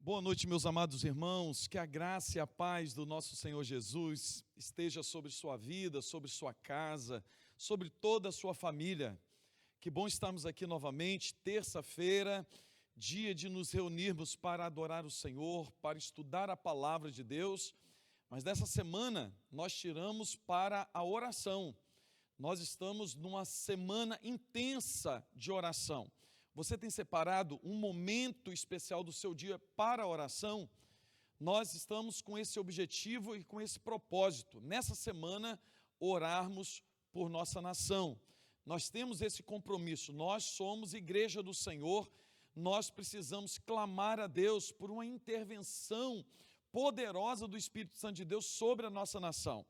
Boa noite, meus amados irmãos, que a graça e a paz do nosso Senhor Jesus esteja sobre sua vida, sobre sua casa, sobre toda a sua família. Que bom estarmos aqui novamente, terça-feira, dia de nos reunirmos para adorar o Senhor, para estudar a palavra de Deus, mas dessa semana nós tiramos para a oração. Nós estamos numa semana intensa de oração. Você tem separado um momento especial do seu dia para a oração? Nós estamos com esse objetivo e com esse propósito. Nessa semana, orarmos por nossa nação. Nós temos esse compromisso. Nós somos igreja do Senhor. Nós precisamos clamar a Deus por uma intervenção poderosa do Espírito Santo de Deus sobre a nossa nação.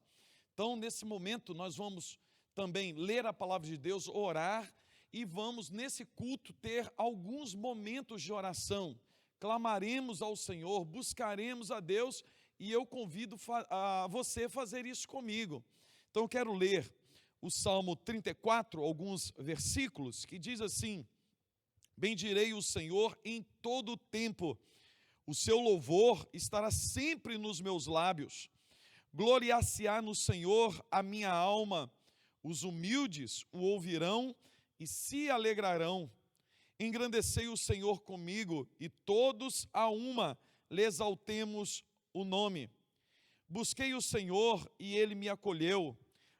Então, nesse momento, nós vamos também ler a palavra de Deus, orar, e vamos nesse culto ter alguns momentos de oração. Clamaremos ao Senhor, buscaremos a Deus, e eu convido a você a fazer isso comigo. Então eu quero ler o Salmo 34, alguns versículos, que diz assim: bendirei o Senhor em todo o tempo, o seu louvor estará sempre nos meus lábios. Gloriar-se-á no Senhor a minha alma, os humildes o ouvirão e se alegrarão. Engrandecei o Senhor comigo, e todos a uma lhe exaltemos o nome. Busquei o Senhor, e Ele me acolheu,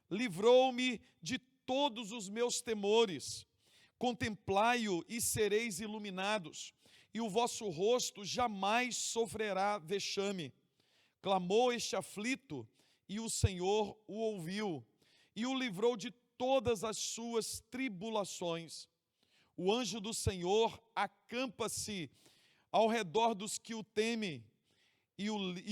livrou-me de todos os meus temores. Contemplai-o e sereis iluminados, e o vosso rosto jamais sofrerá vexame. Clamou este aflito, e o Senhor o ouviu, e o livrou de todas as suas tribulações. O anjo do Senhor acampa-se ao redor dos que o temem e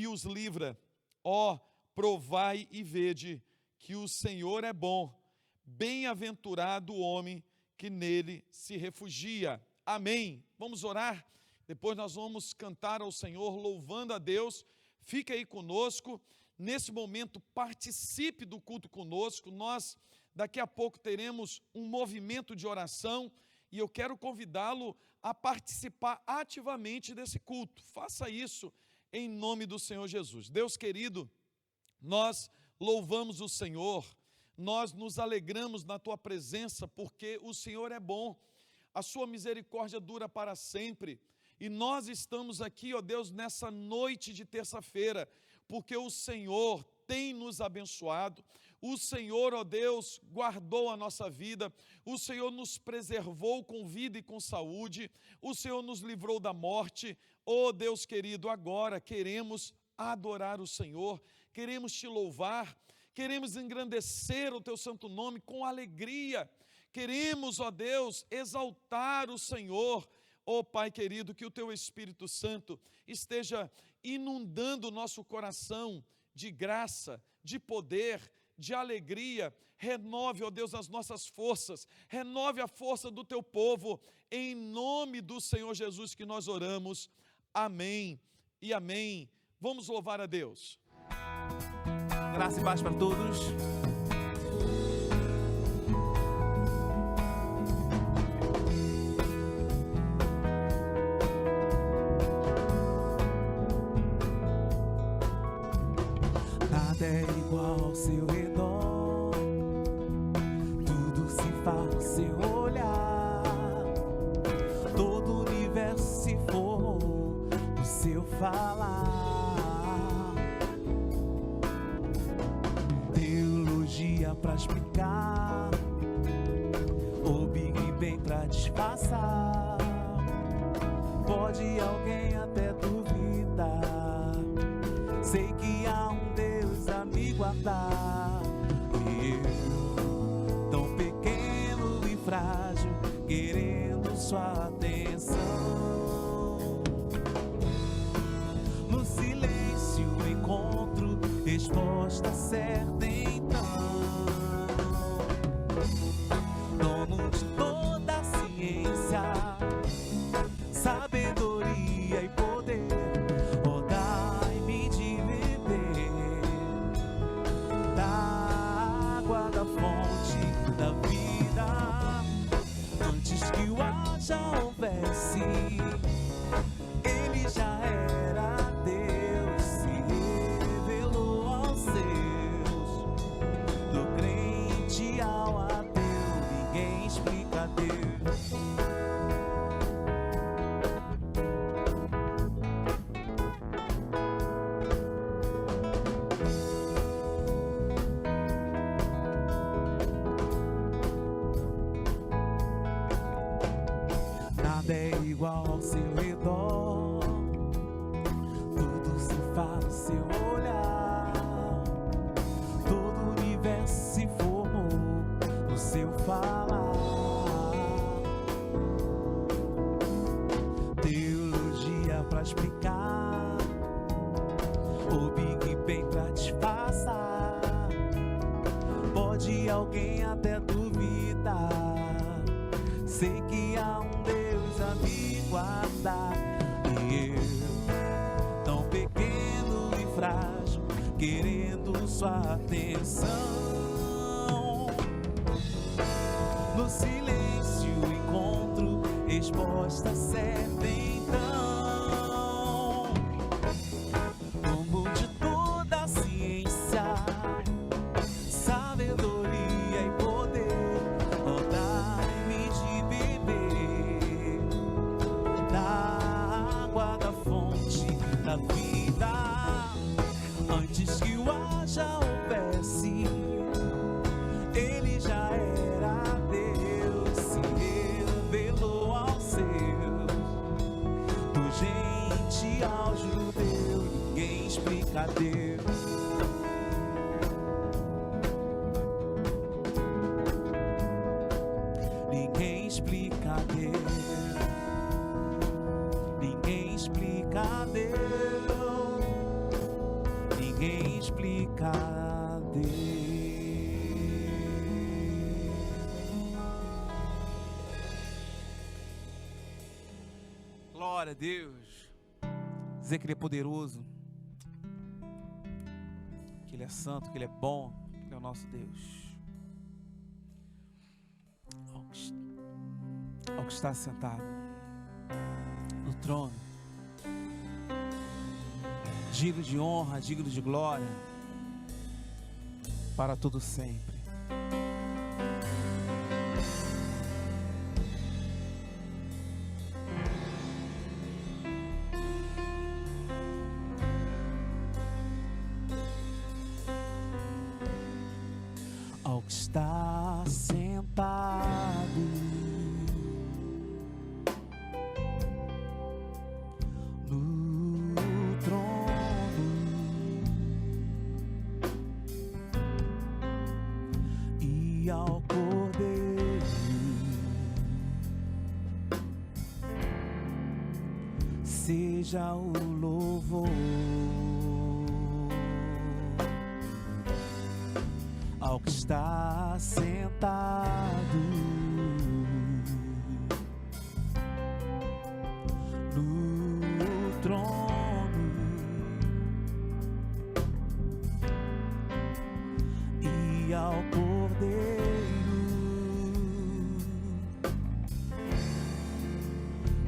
os livra. Ó, provai e vede que o Senhor é bom, bem-aventurado o homem que nele se refugia. Amém. Vamos orar? Depois nós vamos cantar ao Senhor, louvando a Deus. Fique aí conosco. Nesse momento, participe do culto conosco. Nós daqui a pouco teremos um movimento de oração e eu quero convidá-lo a participar ativamente desse culto. Faça isso em nome do Senhor Jesus. Deus querido, nós louvamos o Senhor, nós nos alegramos na Tua presença, porque o Senhor é bom, a Sua misericórdia dura para sempre. E nós estamos aqui, ó Deus, nessa noite de terça-feira, porque o Senhor tem nos abençoado, o Senhor, ó Deus, guardou a nossa vida, o Senhor nos preservou com vida e com saúde, o Senhor nos livrou da morte. Ó Deus querido, agora queremos adorar o Senhor, queremos Te louvar, queremos engrandecer o Teu santo nome com alegria, queremos, ó Deus, exaltar o Senhor. Ó Pai querido, que o Teu Espírito Santo esteja inundando o nosso coração de graça, de poder, de alegria. Renove, ó Deus, as nossas forças, renove a força do Teu povo, em nome do Senhor Jesus que nós oramos. Amém e amém. Vamos louvar a Deus. Graça e paz para todos. Nada é igual ao seu redor, tudo se faz ao seu olhar, todo o universo se for o seu falar. Teologia pra explicar, o Big Bang pra disfarçar, pode alguém até duvidar, sei que há um Deus a me guardar. E eu, tão pequeno e frágil, querendo sua atenção, no silêncio encontro resposta certa então. Dono de toda a ciência, sabedoria e poder, ó, dai-me de beber da água da fonte da vida. Antes que o haja houvesse, Ele já é. seu redor, tudo se fala ao seu olhar, todo o universo se formou no seu falar. Teologia pra explicar, o Big Bang pra disfarçar, pode alguém até duvidar, sei que há um Deus a me guardar. E eu, tão pequeno e frágil, querendo sua atenção, no silêncio encontro resposta certa. Então, como de toda a ciência, sabedoria e poder, dai-me de beber da água da fonte da vida. Antes que o haja houvesse, ele já era Deus, se revelou aos seus, do gentil ao judeu, ninguém explica Deus. Ninguém explica Deus, ninguém explica Deus, ninguém explica Deus. Glória a Deus. Dizer que Ele é poderoso, que Ele é santo, que Ele é bom, que Ele é o nosso Deus. Ao que está sentado no trono, digno de honra, digno de glória, para todo sempre. Ao que está sentado no trono e ao Cordeiro, seja o louvor. Ao que está sentado no trono e ao Cordeiro,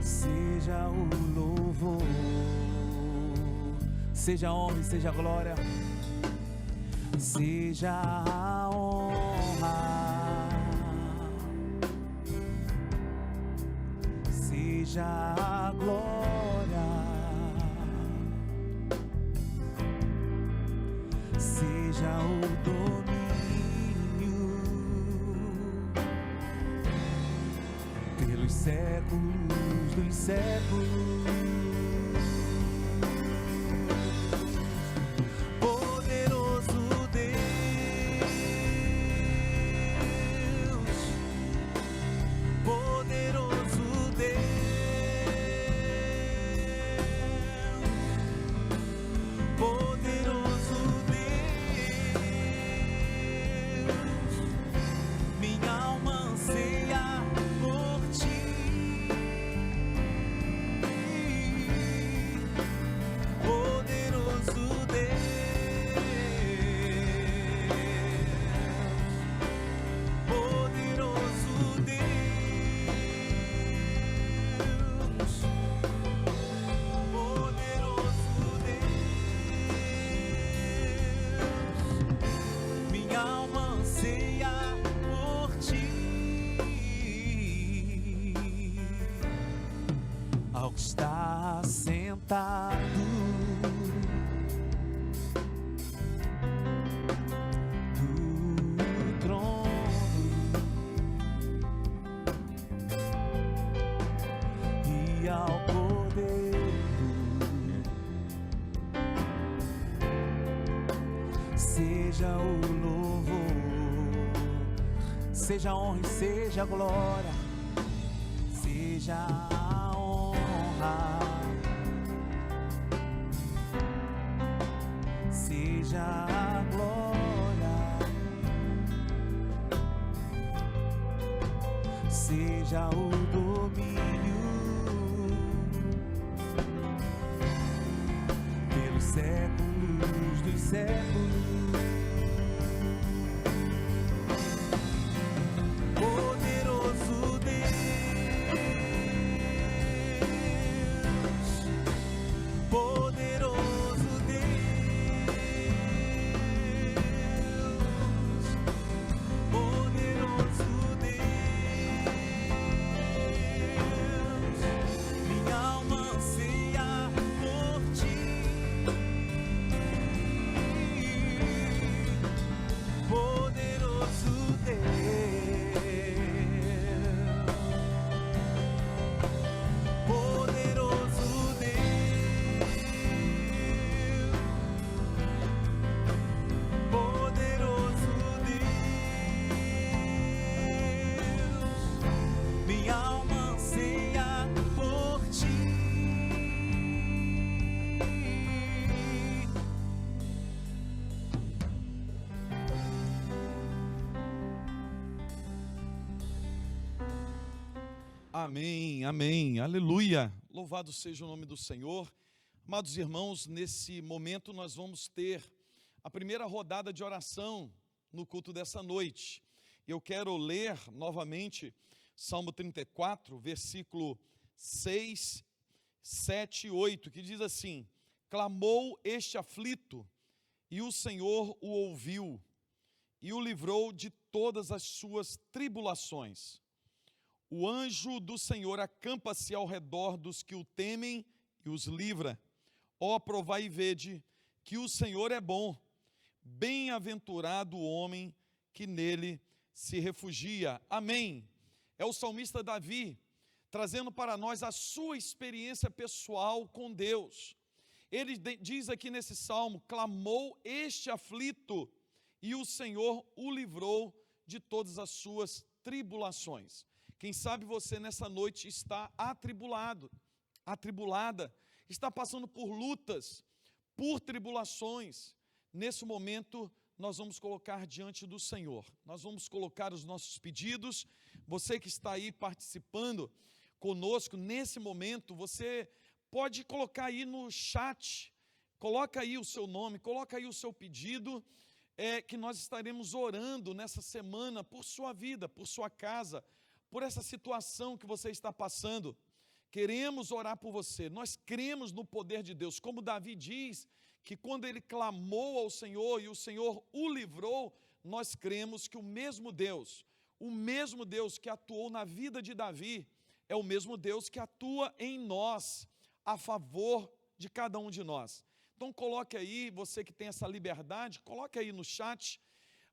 seja o louvor, seja a honra e seja a glória, seja a honra, seja a glória, seja o domínio pelos séculos dos séculos. Está sentado no trono e ao seja o louvor, seja a honra e seja a glória, seja a honra, seja a glória, seja o domínio pelos séculos dos séculos. Poderoso Deus, poderoso Deus, poderoso Deus, minha alma anseia por ti. Poderoso Deus, poderoso Deus, poderoso Deus, minha alma anseia por ti. Amém, amém, aleluia. Louvado seja o nome do Senhor. Amados irmãos, nesse momento nós vamos ter a primeira rodada de oração no culto dessa noite. Eu quero ler novamente Salmo 34, versículo 6, 7 e 8, que diz assim: clamou este aflito, e o Senhor o ouviu, e o livrou de todas as suas tribulações. O anjo do Senhor acampa-se ao redor dos que o temem e os livra. Ó, provai e vede que o Senhor é bom. Bem-aventurado o homem que nele se refugia. Amém. É o salmista Davi trazendo para nós a sua experiência pessoal com Deus. Ele diz aqui nesse salmo: clamou este aflito, e o Senhor o livrou de todas as suas tribulações. Quem sabe você nessa noite está atribulado, atribulada, está passando por lutas, por tribulações. Nesse momento, nós vamos colocar diante do Senhor. Nós vamos colocar os nossos pedidos. Você que está aí participando conosco, nesse momento, você pode colocar aí no chat, coloca aí o seu nome, coloca aí o seu pedido, que nós estaremos orando nessa semana por sua vida, por sua casa, por essa situação que você está passando. Queremos orar por você. Nós cremos no poder de Deus. Como Davi diz, que quando ele clamou ao Senhor e o Senhor o livrou, nós cremos que o mesmo Deus que atuou na vida de Davi, é o mesmo Deus que atua em nós, a favor de cada um de nós. Então coloque aí, você que tem essa liberdade, coloque aí no chat.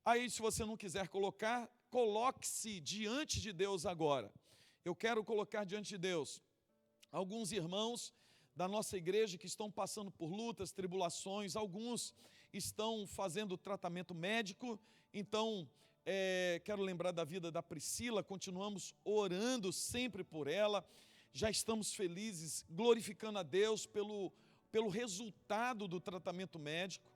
Aí, se você não quiser colocar, coloque-se diante de Deus agora. Eu quero colocar diante de Deus alguns irmãos da nossa igreja que estão passando por lutas, tribulações. Alguns estão fazendo tratamento médico. Então, quero lembrar da vida da Priscila. Continuamos orando sempre por ela. Já estamos felizes, glorificando a Deus pelo resultado do tratamento médico.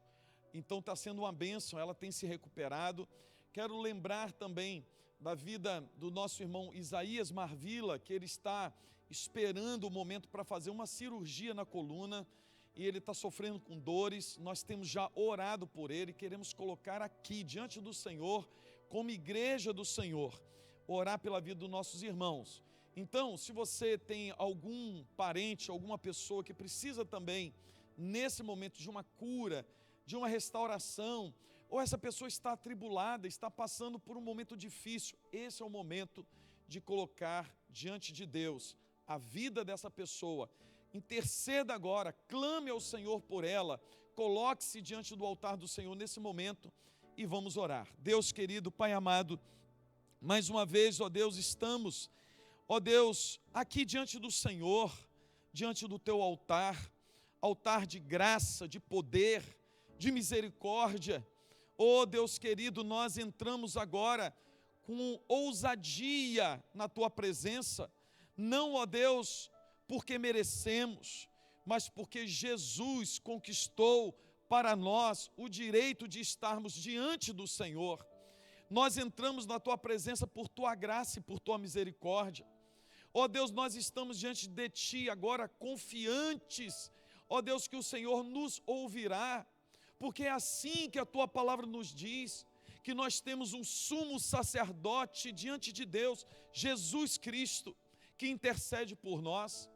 Então está sendo uma bênção, ela tem se recuperado. Quero lembrar também da vida do nosso irmão Isaías Marvila, que ele está esperando o momento para fazer uma cirurgia na coluna, e ele está sofrendo com dores. Nós temos já orado por ele, queremos colocar aqui diante do Senhor, como igreja do Senhor, orar pela vida dos nossos irmãos. Então, se você tem algum parente, alguma pessoa que precisa também, nesse momento, de uma cura, de uma restauração, ou essa pessoa está atribulada, está passando por um momento difícil, esse é o momento de colocar diante de Deus a vida dessa pessoa. Interceda agora, clame ao Senhor por ela, coloque-se diante do altar do Senhor nesse momento e vamos orar. Deus querido, Pai amado, mais uma vez, ó Deus, estamos, ó Deus, aqui diante do Senhor, diante do teu altar, altar de graça, de poder, de misericórdia. Oh Deus querido, nós entramos agora com ousadia na Tua presença, não, ó Deus, porque merecemos, mas porque Jesus conquistou para nós o direito de estarmos diante do Senhor. Nós entramos na Tua presença por Tua graça e por Tua misericórdia. Ó Deus, nós estamos diante de Ti agora confiantes, ó Deus, que o Senhor nos ouvirá, porque é assim que a Tua palavra nos diz, que nós temos um sumo sacerdote diante de Deus, Jesus Cristo, que intercede por nós.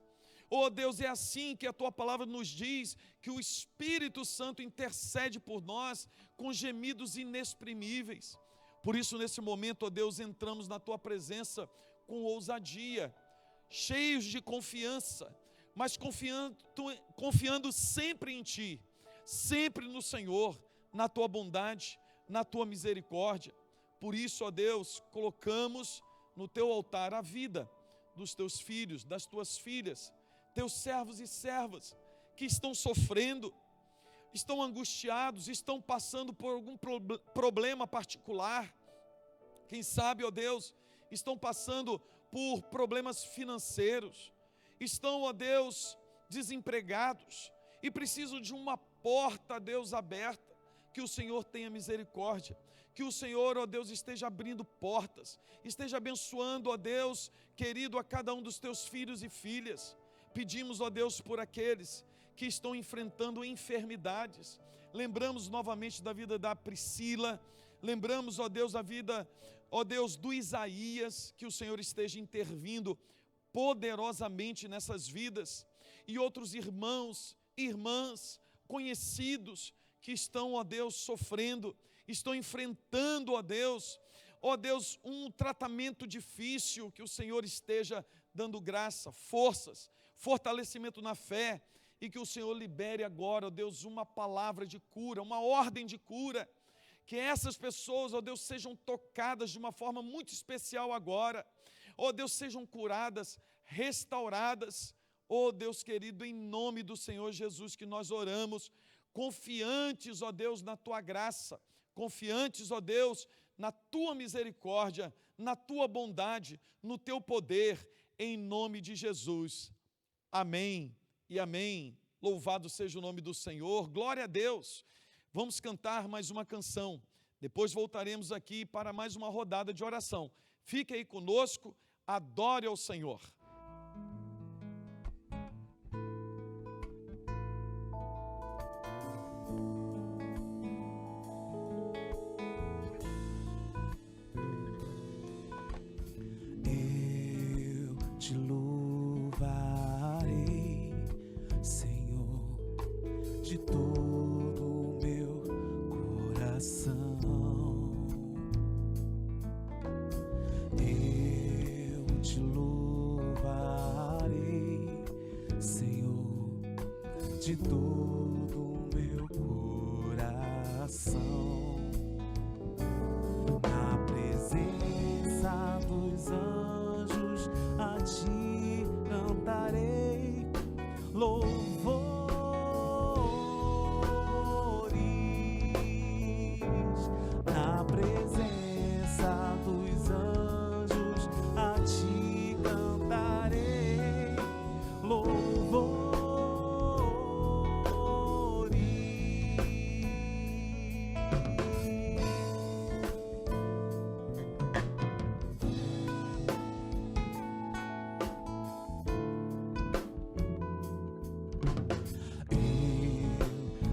Oh Deus, é assim que a Tua palavra nos diz, que o Espírito Santo intercede por nós com gemidos inexprimíveis. Por isso, nesse momento, ó Deus, entramos na Tua presença com ousadia, cheios de confiança, mas confiando sempre em Ti, sempre no Senhor, na Tua bondade, na Tua misericórdia. Por isso, ó Deus, colocamos no Teu altar a vida dos Teus filhos, das Tuas filhas, Teus servos e servas que estão sofrendo, estão angustiados, estão passando por algum problema particular. Quem sabe, ó Deus, estão passando por problemas financeiros, estão, ó Deus, desempregados e precisam de uma porta, Deus, aberta. Que o Senhor tenha misericórdia, que o Senhor, ó Deus, esteja abrindo portas, esteja abençoando, ó Deus, querido, a cada um dos Teus filhos e filhas. Pedimos, ó Deus, por aqueles que estão enfrentando enfermidades. Lembramos novamente da vida da Priscila, lembramos, ó Deus, a vida, ó Deus, do Isaías, que o Senhor esteja intervindo poderosamente nessas vidas, e outros irmãos, irmãs, conhecidos, que estão, ó Deus, sofrendo, estão enfrentando, ó Deus, um tratamento difícil, que o Senhor esteja dando graça, forças, fortalecimento na fé, e que o Senhor libere agora, ó Deus, uma palavra de cura, uma ordem de cura, que essas pessoas, ó Deus, sejam tocadas de uma forma muito especial agora, ó Deus, sejam curadas, restauradas, ó Deus querido, em nome do Senhor Jesus que nós oramos, confiantes, ó Deus, na Tua graça, confiantes, ó Deus, na Tua misericórdia, na Tua bondade, no Teu poder, em nome de Jesus. Amém e amém. Louvado seja o nome do Senhor, glória a Deus. Vamos cantar mais uma canção, depois voltaremos aqui para mais uma rodada de oração. Fique aí conosco, adore ao Senhor. Te louvarei, Senhor, de todo o meu coração. Eu te louvarei, Senhor, de todo o meu coração. Na presença dos anjos, a Ti cantarei louvores. Na presença dos anjos, a Ti cantarei louvores.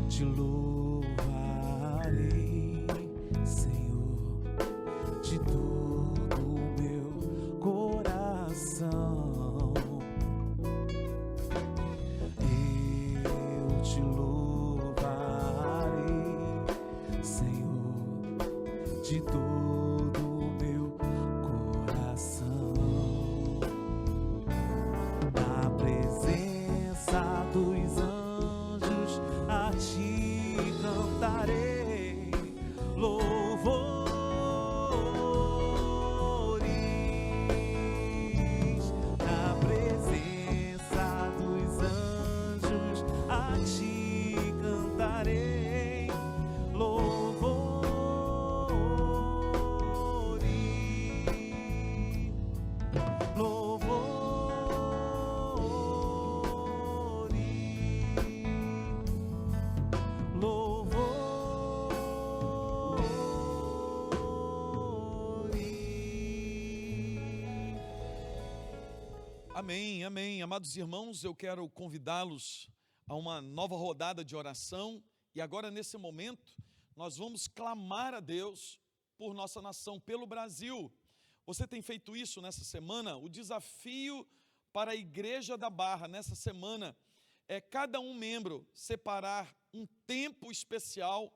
Te louvarei, Senhor, de todo o meu coração. Eu te louvarei, Senhor, de todo o meu coração. Na presença dos anjos, a Ti cantarei louvores. Na presença dos anjos, a Ti cantarei louvores. Amém, amém. Amados irmãos, eu quero convidá-los a uma nova rodada de oração. E agora, nesse momento, nós vamos clamar a Deus por nossa nação, pelo Brasil. Você tem feito isso nessa semana? O desafio para a Igreja da Barra, nessa semana, é cada um membro separar um tempo especial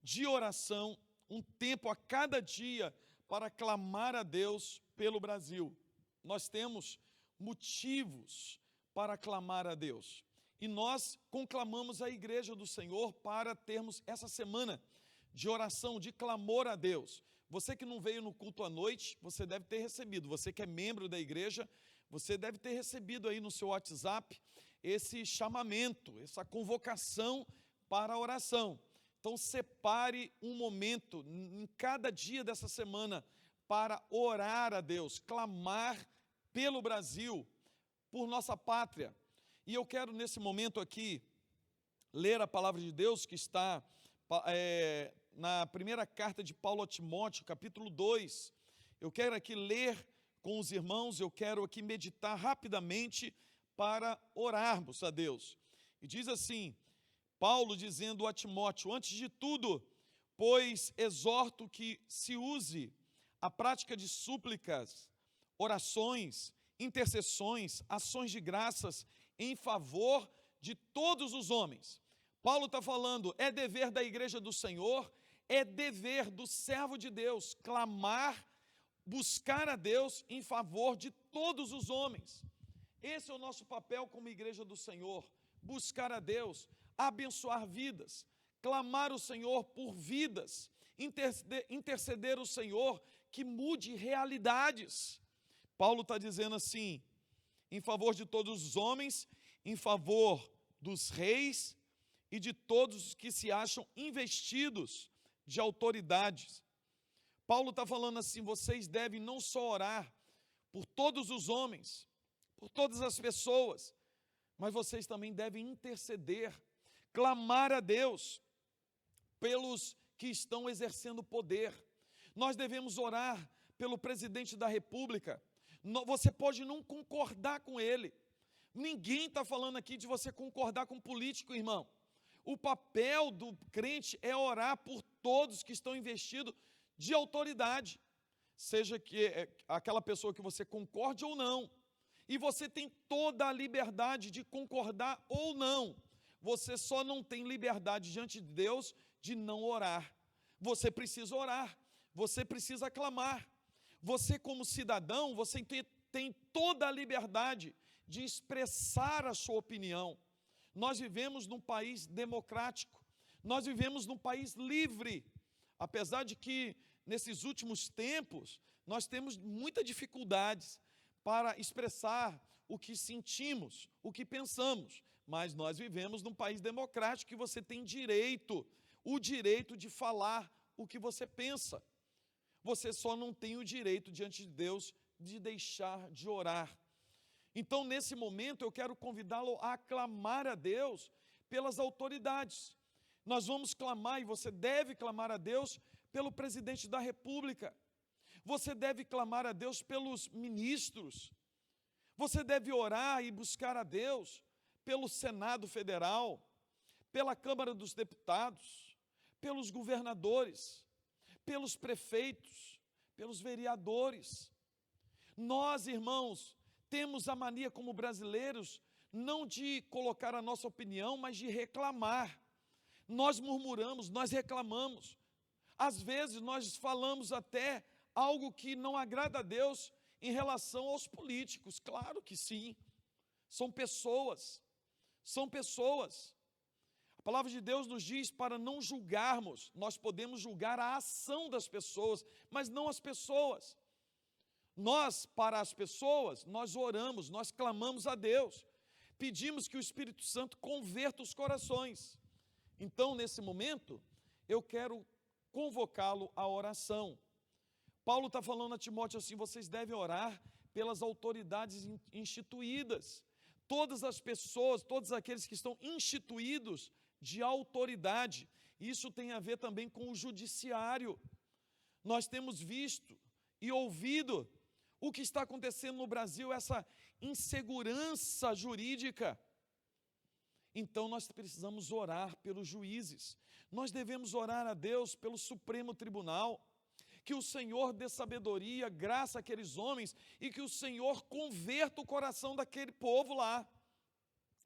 de oração, um tempo a cada dia para clamar a Deus pelo Brasil. Nós temos motivos para clamar a Deus. E nós conclamamos a Igreja do Senhor para termos essa semana de oração, de clamor a Deus. Você que não veio no culto à noite, você deve ter recebido. Você que é membro da igreja, você deve ter recebido aí no seu WhatsApp esse chamamento, essa convocação para a oração. Então separe um momento em cada dia dessa semana para orar a Deus, clamar pelo Brasil, por nossa pátria. E eu quero nesse momento aqui ler a palavra de Deus que está na primeira carta de Paulo a Timóteo, capítulo 2. Eu quero aqui ler com os irmãos, eu quero aqui meditar rapidamente para orarmos a Deus. E diz assim, Paulo dizendo a Timóteo: antes de tudo, pois exorto que se use a prática de súplicas, orações, intercessões, ações de graças em favor de todos os homens. Paulo está falando, é dever da igreja do Senhor, é dever do servo de Deus, clamar, buscar a Deus em favor de todos os homens. Esse é o nosso papel como igreja do Senhor, buscar a Deus, abençoar vidas, clamar o Senhor por vidas, interceder o Senhor que mude realidades. Paulo está dizendo assim, em favor de todos os homens, em favor dos reis e de todos os que se acham investidos de autoridades. Paulo está falando assim, vocês devem não só orar por todos os homens, por todas as pessoas, mas vocês também devem interceder, clamar a Deus pelos que estão exercendo poder. Nós devemos orar pelo presidente da República. Você pode não concordar com ele. Ninguém está falando aqui de você concordar com um político, irmão. O papel do crente é orar por todos que estão investidos de autoridade, seja que aquela pessoa que você concorde ou não. E você tem toda a liberdade de concordar ou não. Você só não tem liberdade diante de Deus de não orar. Você precisa orar, você precisa clamar. Você como cidadão, você tem toda a liberdade de expressar a sua opinião. Nós vivemos num país democrático, nós vivemos num país livre, apesar de que nesses últimos tempos nós temos muitas dificuldades para expressar o que sentimos, o que pensamos, mas nós vivemos num país democrático que você tem o direito de falar o que você pensa. Você só não tem o direito diante de Deus de deixar de orar. Então, nesse momento, eu quero convidá-lo a clamar a Deus pelas autoridades. Nós vamos clamar, e você deve clamar a Deus pelo presidente da República. Você deve clamar a Deus pelos ministros. Você deve orar e buscar a Deus pelo Senado Federal, pela Câmara dos Deputados, pelos governadores, pelos prefeitos, pelos vereadores. Nós, irmãos, temos a mania como brasileiros, não de colocar a nossa opinião, mas de reclamar. Nós murmuramos, nós reclamamos. Às vezes nós falamos até algo que não agrada a Deus em relação aos políticos. Claro que sim, são pessoas, são pessoas. A palavra de Deus nos diz para não julgarmos, nós podemos julgar a ação das pessoas, mas não as pessoas. Nós, para as pessoas, nós oramos, nós clamamos a Deus, pedimos que o Espírito Santo converta os corações. Então, nesse momento, eu quero convocá-lo à oração. Paulo está falando a Timóteo assim, vocês devem orar pelas autoridades instituídas. Todas as pessoas, todos aqueles que estão instituídos de autoridade. Isso tem a ver também com o judiciário. Nós temos visto e ouvido o que está acontecendo no Brasil, essa insegurança jurídica. Então nós precisamos orar pelos juízes, nós devemos orar a Deus pelo Supremo Tribunal, que o Senhor dê sabedoria, graça àqueles homens e que o Senhor converta o coração daquele povo lá.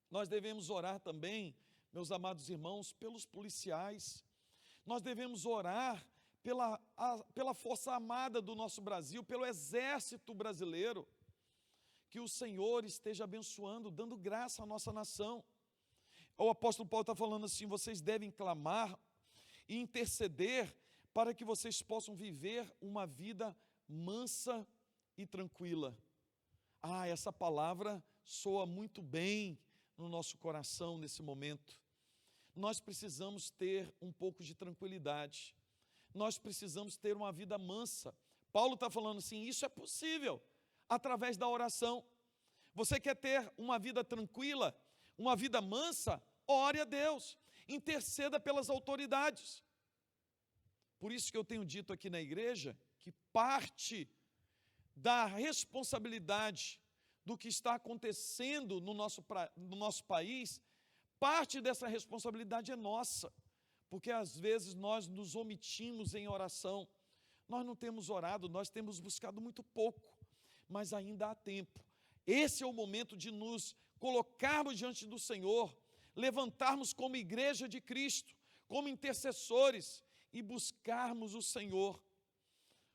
Nós devemos orar também, meus amados irmãos, pelos policiais, nós devemos orar pela força armada do nosso Brasil, pelo exército brasileiro, que o Senhor esteja abençoando, dando graça à nossa nação. O apóstolo Paulo está falando assim, vocês devem clamar e interceder para que vocês possam viver uma vida mansa e tranquila. Essa palavra soa muito bem no nosso coração nesse momento. Nós precisamos ter um pouco de tranquilidade. Nós precisamos ter uma vida mansa. Paulo está falando assim, isso é possível através da oração. Você quer ter uma vida tranquila, uma vida mansa? Ore a Deus, interceda pelas autoridades. Por isso que eu tenho dito aqui na igreja que parte da responsabilidade do que está acontecendo no nosso país, parte dessa responsabilidade é nossa, porque às vezes nós nos omitimos em oração, nós não temos orado, nós temos buscado muito pouco, mas ainda há tempo. Esse é o momento de nos colocarmos diante do Senhor, levantarmos como igreja de Cristo, como intercessores e buscarmos o Senhor.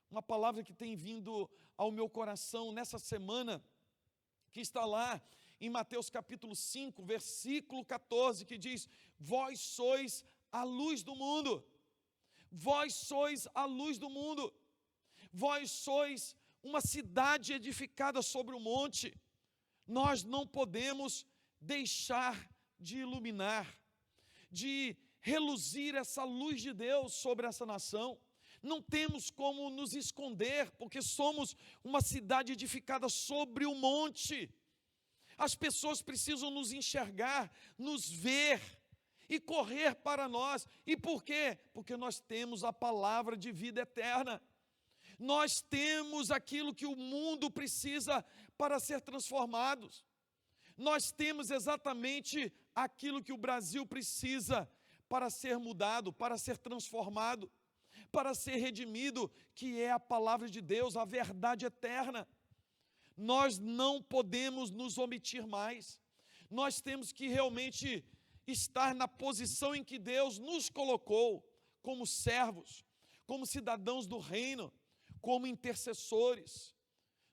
Uma palavra que tem vindo ao meu coração nessa semana, que está lá em Mateus capítulo 5, versículo 14, que diz, vós sois a luz do mundo, vós sois a luz do mundo, vós sois uma cidade edificada sobre o monte. Nós não podemos deixar de iluminar, de reluzir essa luz de Deus sobre essa nação. Não temos como nos esconder, porque somos uma cidade edificada sobre o monte. As pessoas precisam nos enxergar, nos ver e correr para nós. E por quê? Porque nós temos a palavra de vida eterna. Nós temos aquilo que o mundo precisa para ser transformados. Nós temos exatamente aquilo que o Brasil precisa para ser mudado, para ser transformado, para ser redimido, que é a palavra de Deus, a verdade eterna. Nós não podemos nos omitir mais. Nós temos que realmente estar na posição em que Deus nos colocou, como servos, como cidadãos do reino, como intercessores.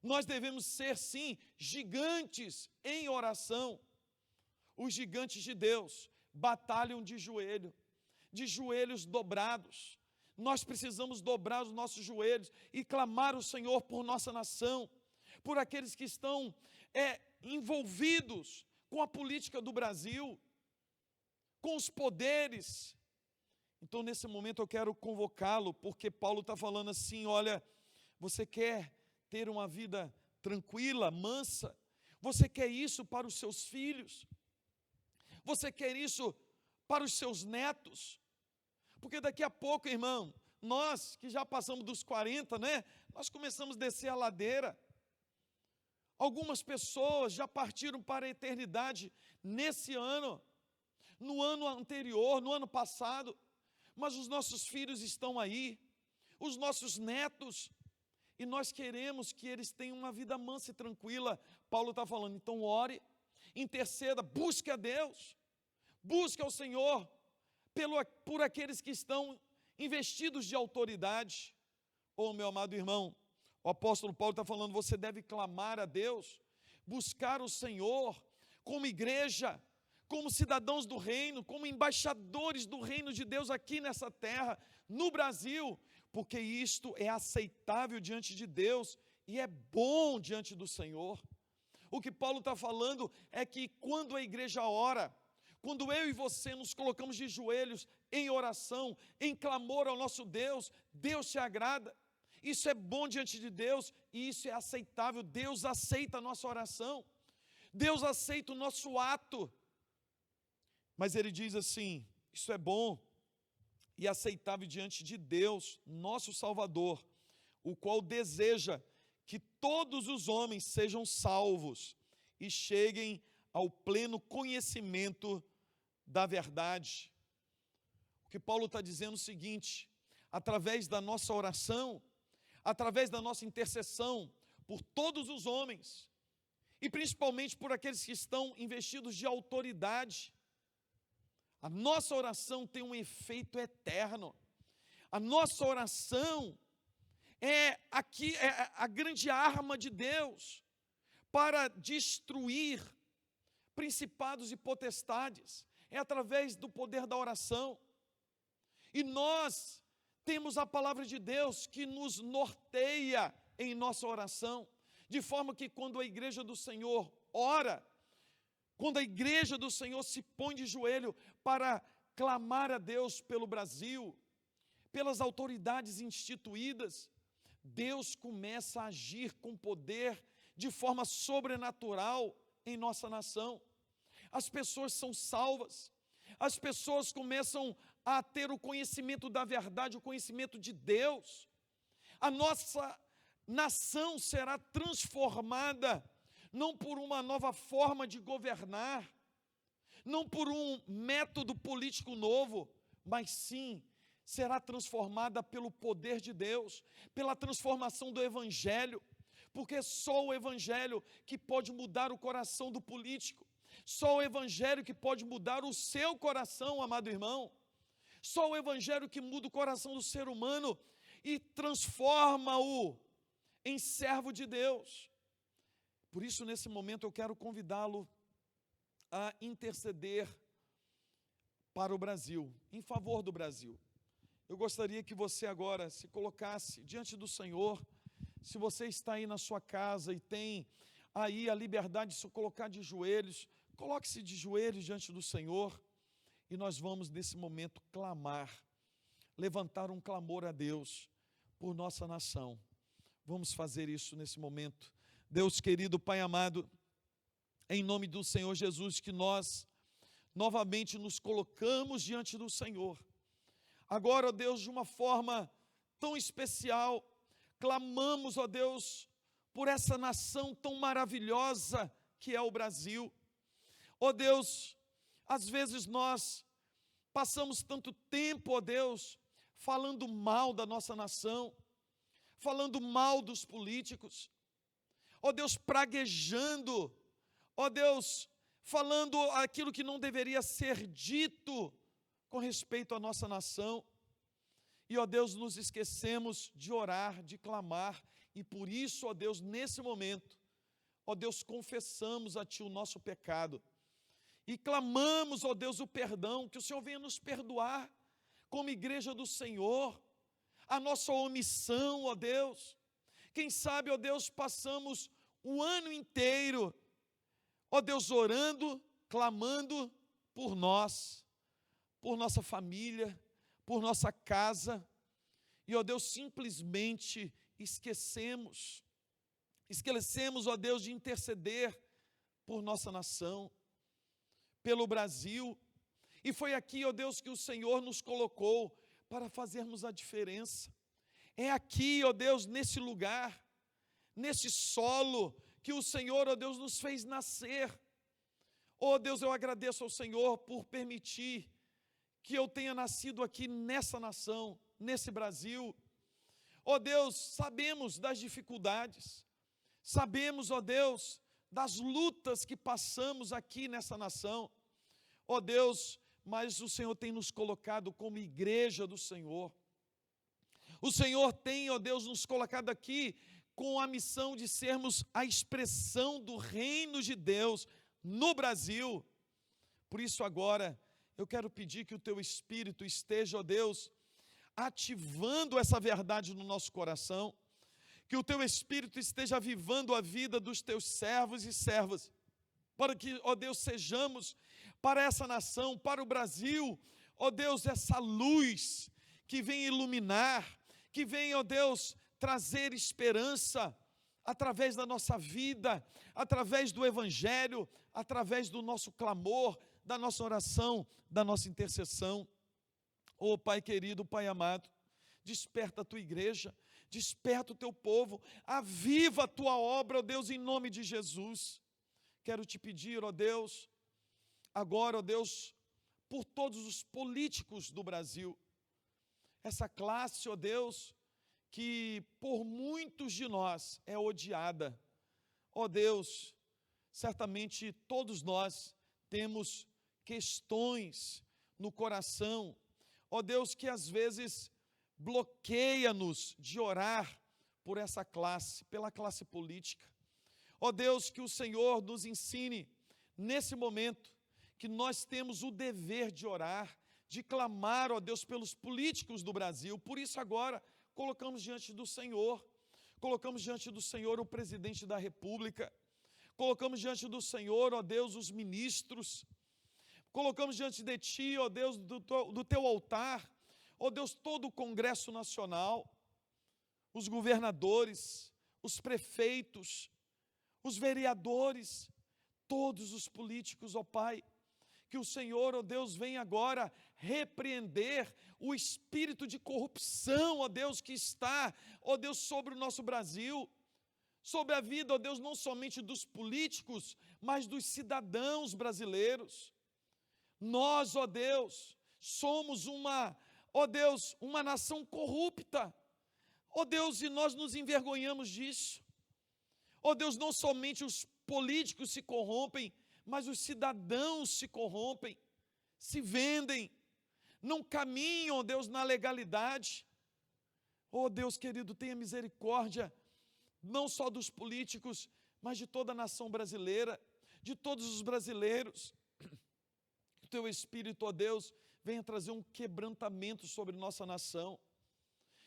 Nós devemos ser, sim, gigantes em oração. Os gigantes de Deus batalham de joelhos dobrados. Nós precisamos dobrar os nossos joelhos e clamar ao Senhor por nossa nação, por aqueles que estão envolvidos com a política do Brasil, com os poderes. Então, nesse momento, eu quero convocá-lo, porque Paulo está falando assim, olha, você quer ter uma vida tranquila, mansa? Você quer isso para os seus filhos? Você quer isso para os seus netos? Porque daqui a pouco, irmão, nós que já passamos dos 40, nós começamos a descer a ladeira. Algumas pessoas já partiram para a eternidade nesse ano, no ano anterior, no ano passado, mas os nossos filhos estão aí, os nossos netos, e nós queremos que eles tenham uma vida mansa e tranquila. Paulo está falando, então ore, interceda, busque a Deus, busque ao Senhor, por aqueles que estão investidos de autoridade. Meu amado irmão, o apóstolo Paulo está falando, você deve clamar a Deus, buscar o Senhor, como igreja, como cidadãos do reino, como embaixadores do reino de Deus aqui nessa terra, no Brasil, porque isto é aceitável diante de Deus e é bom diante do Senhor. O que Paulo está falando é que quando a igreja ora, quando eu e você nos colocamos de joelhos em oração, em clamor ao nosso Deus, Deus se agrada. Isso é bom diante de Deus e isso é aceitável. Deus aceita a nossa oração, Deus aceita o nosso ato. Mas ele diz assim, isso é bom e aceitável diante de Deus, nosso Salvador, o qual deseja que todos os homens sejam salvos e cheguem ao pleno conhecimento da verdade. O que Paulo está dizendo é o seguinte: através da nossa oração, através da nossa intercessão por todos os homens, e principalmente por aqueles que estão investidos de autoridade, a nossa oração tem um efeito eterno. A nossa oração é a grande arma de Deus para destruir principados e potestades. É através do poder da oração. E nós temos a palavra de Deus que nos norteia em nossa oração, de forma que quando a igreja do Senhor ora, quando a igreja do Senhor se põe de joelho para clamar a Deus pelo Brasil, pelas autoridades instituídas, Deus começa a agir com poder de forma sobrenatural em nossa nação. As pessoas são salvas, as pessoas começam a ter o conhecimento da verdade, o conhecimento de Deus. A nossa nação será transformada, não por uma nova forma de governar, não por um método político novo, mas sim será transformada pelo poder de Deus, pela transformação do Evangelho, porque é só o Evangelho que pode mudar o coração do político, só o Evangelho que pode mudar o seu coração, amado irmão, só o Evangelho que muda o coração do ser humano e transforma-o em servo de Deus. Por isso, nesse momento, eu quero convidá-lo a interceder para o Brasil, em favor do Brasil. Eu gostaria que você agora se colocasse diante do Senhor. Se você está aí na sua casa e tem aí a liberdade de se colocar de joelhos, coloque-se de joelhos diante do Senhor e nós vamos nesse momento clamar, levantar um clamor a Deus por nossa nação. Vamos fazer isso nesse momento. Deus querido, Pai amado, em nome do Senhor Jesus, que nós novamente nos colocamos diante do Senhor. Agora, ó Deus, de uma forma tão especial, clamamos, ó Deus, por essa nação tão maravilhosa que é o Brasil. Ó Deus, às vezes nós passamos tanto tempo, ó Deus, falando mal da nossa nação, falando mal dos políticos, ó Deus, praguejando, ó Deus, falando aquilo que não deveria ser dito com respeito à nossa nação. E, ó Deus, nos esquecemos de orar, de clamar, e por isso, ó Deus, nesse momento, ó Deus, confessamos a Ti o nosso pecado, e clamamos, ó Deus, o perdão, que o Senhor venha nos perdoar, como igreja do Senhor, a nossa omissão, ó Deus. Quem sabe, ó Deus, passamos o ano inteiro, ó Deus, orando, clamando por nós, por nossa família, por nossa casa, e, ó Deus, simplesmente esquecemos, ó Deus, de interceder por nossa nação, pelo Brasil. E foi aqui, ó Deus, que o Senhor nos colocou para fazermos a diferença. É aqui, ó Deus, nesse lugar, nesse solo, que o Senhor, ó Deus, nos fez nascer. Ó Deus, eu agradeço ao Senhor por permitir que eu tenha nascido aqui nessa nação, nesse Brasil. Ó Deus, sabemos das dificuldades, sabemos, ó Deus, das lutas que passamos aqui nessa nação. Ó Deus, mas o Senhor tem nos colocado como igreja do Senhor. O Senhor tem, ó Deus, nos colocado aqui com a missão de sermos a expressão do reino de Deus no Brasil. Por isso agora, eu quero pedir que o Teu Espírito esteja, ó Deus, ativando essa verdade no nosso coração, que o Teu Espírito esteja avivando a vida dos Teus servos e servas, para que, ó Deus, sejamos para essa nação, para o Brasil, ó Deus, essa luz que vem iluminar, que vem, ó Deus, trazer esperança através da nossa vida, através do Evangelho, através do nosso clamor, da nossa oração, da nossa intercessão. Ó Pai querido, Pai amado, desperta a Tua igreja, desperta o Teu povo, aviva a Tua obra, ó Deus, em nome de Jesus. quero te pedir, ó Deus, agora, ó Deus, por todos os políticos do Brasil, essa classe, ó Deus, que por muitos de nós é odiada. Ó Deus, certamente todos nós temos questões no coração, ó Deus, que às vezes bloqueia-nos de orar por essa classe, pela classe política. Ó Deus, que o Senhor nos ensine nesse momento que nós temos o dever de orar, de clamar, ó Deus, pelos políticos do Brasil. Por isso agora colocamos diante do Senhor o presidente da República, colocamos diante do Senhor, ó Deus, os ministros, colocamos diante de Ti, ó Deus, do Teu altar, ó Deus, todo o Congresso Nacional, os governadores, os prefeitos, os vereadores, todos os políticos, ó Pai, que o Senhor, ó Deus, venha agora repreender o espírito de corrupção, ó Deus, que está, ó Deus, sobre o nosso Brasil, sobre a vida, ó Deus, não somente dos políticos, mas dos cidadãos brasileiros. Nós, ó Deus, somos uma nação corrupta, ó Deus, e nós nos envergonhamos disso. Ó Deus, não somente os políticos se corrompem, mas os cidadãos se corrompem, se vendem, não caminham, ó Deus, na legalidade. Ó Deus querido, tenha misericórdia, não só dos políticos, mas de toda a nação brasileira, de todos os brasileiros. Que o Teu Espírito, ó Deus, venha trazer um quebrantamento sobre nossa nação,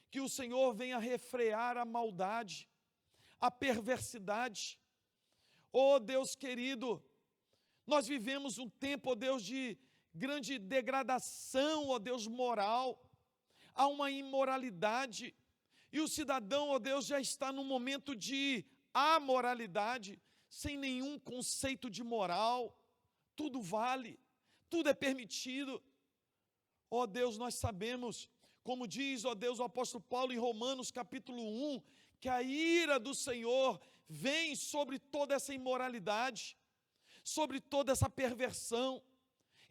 que o Senhor venha refrear a maldade, a perversidade. Ó Deus querido, nós vivemos um tempo, ó Deus, de grande degradação, ó Deus, moral, há uma imoralidade, e o cidadão, ó Deus, já está num momento de amoralidade, sem nenhum conceito de moral, tudo vale, tudo é permitido. Ó Deus, nós sabemos, como diz, ó Deus, o apóstolo Paulo em Romanos capítulo 1, que a ira do Senhor vem sobre toda essa imoralidade, sobre toda essa perversão,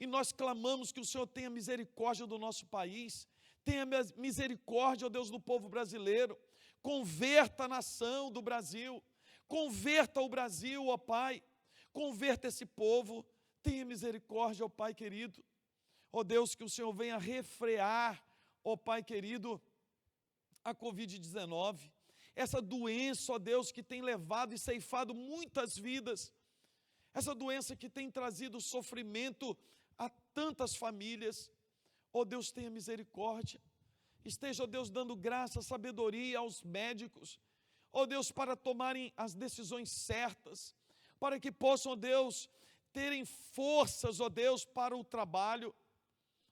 e nós clamamos que o Senhor tenha misericórdia do nosso país, tenha misericórdia, ó Deus, do povo brasileiro, converta a nação do Brasil, converta o Brasil, ó Pai, converta esse povo, tenha misericórdia, ó Pai querido, ó Deus, que o Senhor venha refrear, ó Pai querido, a Covid-19, essa doença, ó Deus, que tem levado e ceifado muitas vidas, essa doença que tem trazido sofrimento a tantas famílias. Ó Deus, tenha misericórdia, esteja, ó Deus, dando graça, sabedoria aos médicos, ó Deus, para tomarem as decisões certas, para que possam, ó Deus, terem forças, ó Deus, para o trabalho.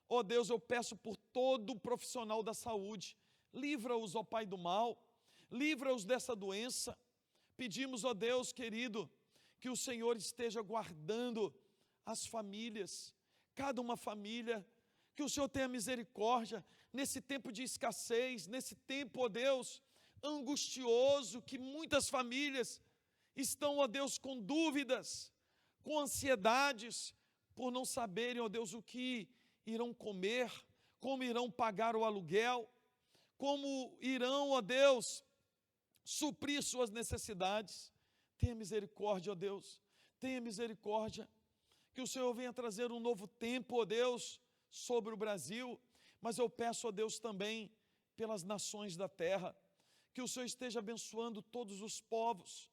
Ó Deus, eu peço por todo profissional da saúde, livra-os, ó Pai, do mal, livra-os dessa doença. Pedimos, ó Deus querido, que o Senhor esteja guardando as famílias, cada uma família, que o Senhor tenha misericórdia nesse tempo de escassez, nesse tempo, ó Deus, angustioso, que muitas famílias estão, ó Deus, com dúvidas, com ansiedades, por não saberem, ó Deus, o que irão comer, como irão pagar o aluguel, como irão, ó Deus, suprir suas necessidades. Tenha misericórdia, ó Deus, tenha misericórdia, que o Senhor venha trazer um novo tempo, ó Deus, sobre o Brasil, mas eu peço, ó Deus, também pelas nações da terra, que o Senhor esteja abençoando todos os povos,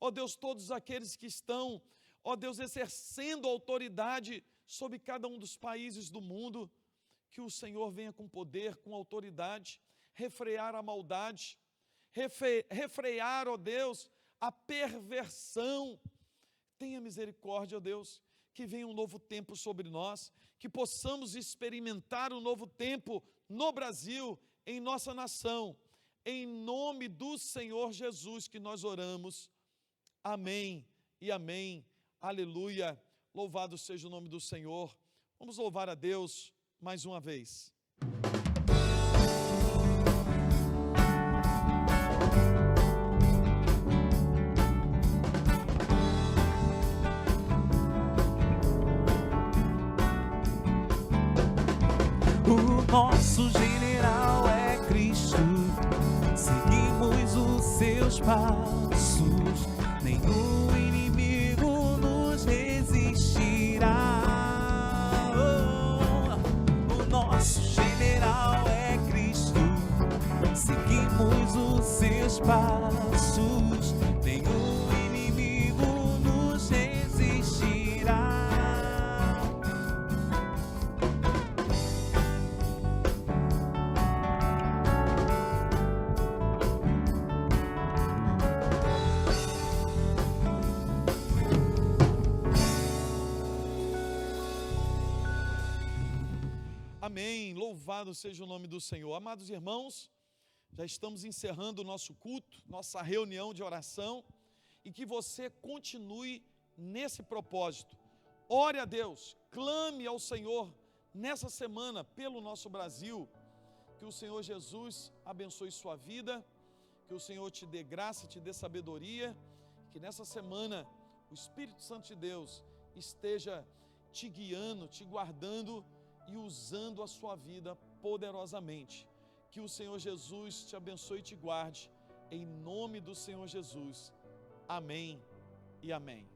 ó Deus, todos aqueles que estão, ó Deus, exercendo autoridade sobre cada um dos países do mundo, que o Senhor venha com poder, com autoridade, refrear a maldade, refrear, ó Deus, a perversão. Tenha misericórdia, ó Deus, que venha um novo tempo sobre nós, que possamos experimentar um novo tempo no Brasil, em nossa nação, em nome do Senhor Jesus que nós oramos. Amém e amém. Aleluia. Louvado seja o nome do Senhor. Vamos louvar a Deus mais uma vez. O nosso general é Cristo, seguimos os seus passos, nenhum inimigo nos resistirá. O nosso general é Cristo, seguimos os seus passos, nenhum inimigo nos resistirá. Amém, louvado seja o nome do Senhor. Amados irmãos, já estamos encerrando o nosso culto, nossa reunião de oração, e que você continue nesse propósito. Ore a Deus, clame ao Senhor nessa semana pelo nosso Brasil, que o Senhor Jesus abençoe sua vida, que o Senhor te dê graça, te dê sabedoria, que nessa semana o Espírito Santo de Deus esteja te guiando, te guardando e usando a sua vida poderosamente. Que o Senhor Jesus te abençoe e te guarde, em nome do Senhor Jesus. Amém e amém.